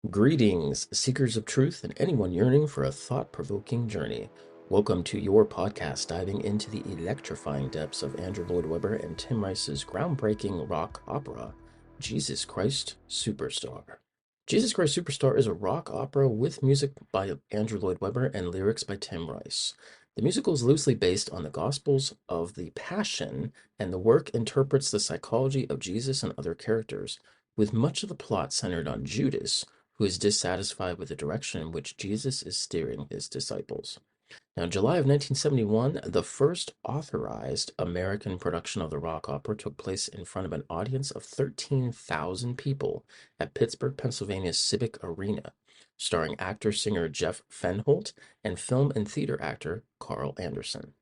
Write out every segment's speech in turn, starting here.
Greetings, seekers of truth and anyone yearning for a thought-provoking journey. Welcome to your podcast diving into the electrifying depths of Andrew Lloyd Webber and Tim Rice's groundbreaking rock opera, Jesus Christ Superstar. Jesus Christ Superstar is a rock opera with music by Andrew Lloyd Webber and lyrics by Tim Rice. The musical is loosely based on the Gospels of the Passion, and the work interprets the psychology of Jesus and other characters, with much of the plot centered on Judas, who is dissatisfied with the direction in which Jesus is steering his disciples. Now, in July of 1971, the first authorized American production of the rock opera took place in front of an audience of 13,000 people at Pittsburgh, Pennsylvania's Civic Arena, starring actor-singer Jeff Fenholt and film and theater actor Carl Anderson.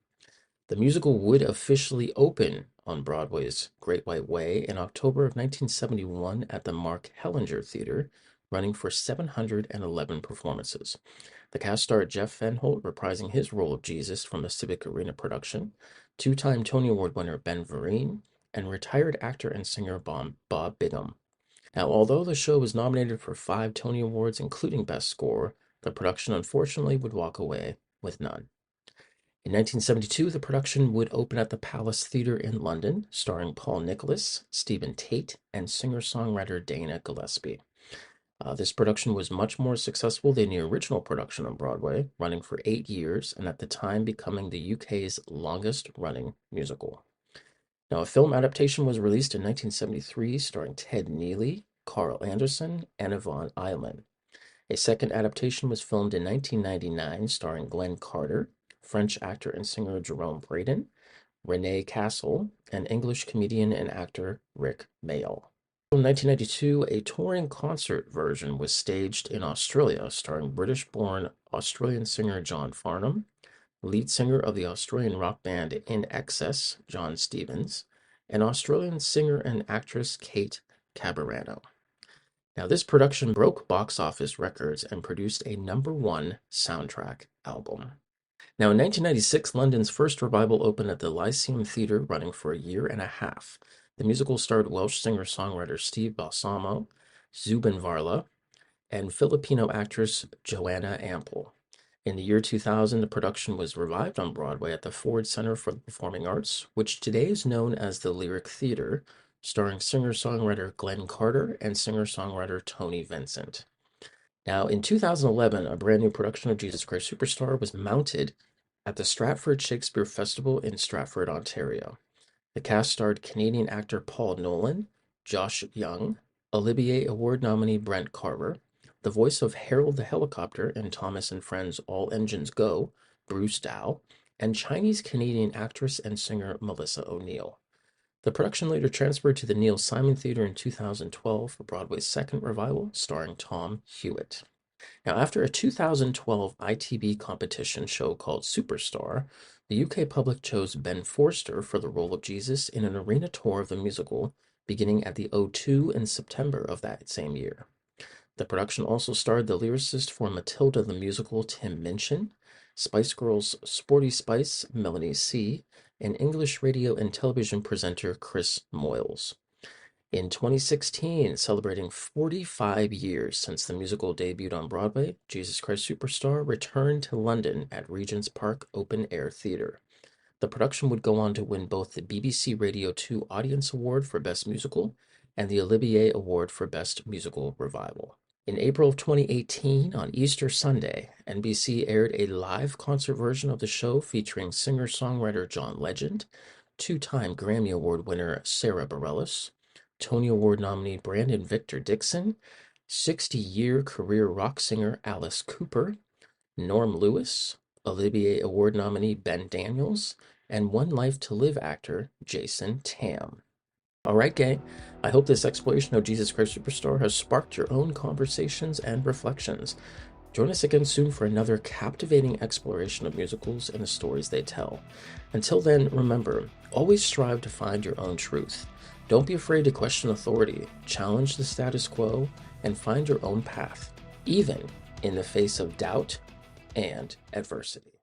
The musical would officially open on Broadway's Great White Way in October of 1971 at the Mark Hellinger Theater, running for 711 performances. The cast starred Jeff Fenholt reprising his role of Jesus from the Civic Arena production, two-time Tony Award winner Ben Vereen, and retired actor and singer Bob Bigham. Now, although the show was nominated for 5 Tony Awards, including Best Score, the production unfortunately would walk away with none. In 1972, the production would open at the Palace Theatre in London, starring Paul Nicholas, Stephen Tate, and singer-songwriter Dana Gillespie. This production was much more successful than the original production on Broadway, running for 8 years and at the time becoming the UK's longest-running musical. Now, a film adaptation was released in 1973 starring Ted Neeley, Carl Anderson, and Yvonne Eileen. A second adaptation was filmed in 1999 starring Glenn Carter, French actor and singer Jerome Braden, Renee Castle, and English comedian and actor Rick Mayall. In 1992, a touring concert version was staged in Australia, starring British-born Australian singer John Farnham, lead singer of the Australian rock band In Excess, John Stevens, and Australian singer and actress Kate Caberano. Now, this production broke box office records and produced a #1 soundtrack album. Now, in 1996, London's first revival opened at the Lyceum Theatre, running for a year and a half. The musical starred Welsh singer-songwriter Steve Balsamo, Zubin Varla, and Filipino actress Joanna Ample. In the year 2000, the production was revived on Broadway at the Ford Center for the Performing Arts, which today is known as the Lyric Theatre, starring singer-songwriter Glenn Carter and singer-songwriter Tony Vincent. Now, in 2011, a brand new production of Jesus Christ Superstar was mounted at the Stratford Shakespeare Festival in Stratford, Ontario. The cast starred Canadian actor Paul Nolan, Josh Young, Olivier Award nominee Brent Carver, the voice of Harold the Helicopter in Thomas and Friends' All Engines Go, Bruce Dow, and Chinese-Canadian actress and singer Melissa O'Neill. The production later transferred to the Neil Simon Theatre in 2012 for Broadway's second revival, starring Tom Hewitt. Now, after a 2012 ITV competition show called Superstar, the UK public chose Ben Forster for the role of Jesus in an arena tour of the musical, beginning at the O2 in September of that same year. The production also starred the lyricist for Matilda the Musical, Tim Minchin, Spice Girls' Sporty Spice, Melanie C., and English radio and television presenter Chris Moyles. In 2016, celebrating 45 years since the musical debuted on Broadway, Jesus Christ Superstar returned to London at Regent's Park Open Air Theatre. The production would go on to win both the BBC Radio 2 Audience Award for Best Musical and the Olivier Award for Best Musical Revival. In April of 2018, on Easter Sunday, NBC aired a live concert version of the show featuring singer-songwriter John Legend, two-time Grammy Award winner Sarah Bareilles, Tony Award nominee Brandon Victor Dixon, 60-year career rock singer Alice Cooper, Norm Lewis, Olivier Award nominee Ben Daniels, and One Life to Live actor Jason Tam. All right, gang, I hope this exploration of Jesus Christ Superstar has sparked your own conversations and reflections. Join us again soon for another captivating exploration of musicals and the stories they tell. Until then, remember, always strive to find your own truth. Don't be afraid to question authority, challenge the status quo, and find your own path, even in the face of doubt and adversity.